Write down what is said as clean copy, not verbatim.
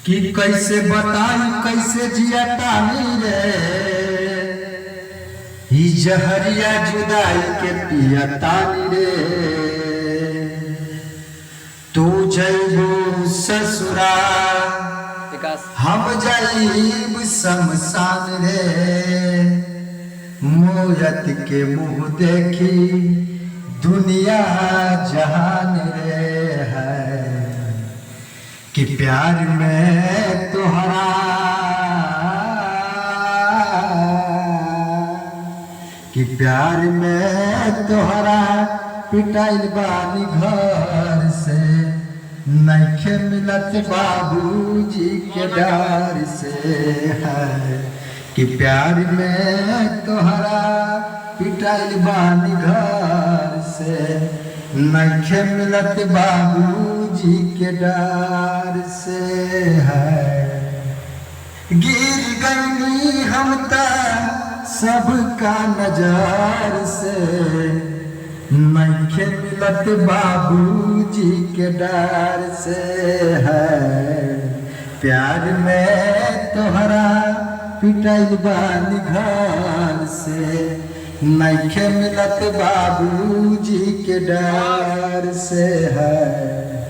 कि कैसे बताई कैसे जियतानी रे ही जहरिया जुदाई के पियतानी रे। तू जइबू ससुरा हम जाइब शमशान रे। मोयत के मुँह देखी दुनिया जहान रे है कि प्यार में तोहरा पिटाइल बानी घर से नइखे मिलत बाबूजी के डर से है कि प्यार में तोहरा पिटाइल बानी घर से नइखे मिलत बाबूजी के डर से है। गिर गई हम ता सबका नजर से नइखे मिलत बाबूजी के डर से है। प्यार में तोहरा पिटाइल बानी घर से नइखे मिलत बाबूजी के डर से है।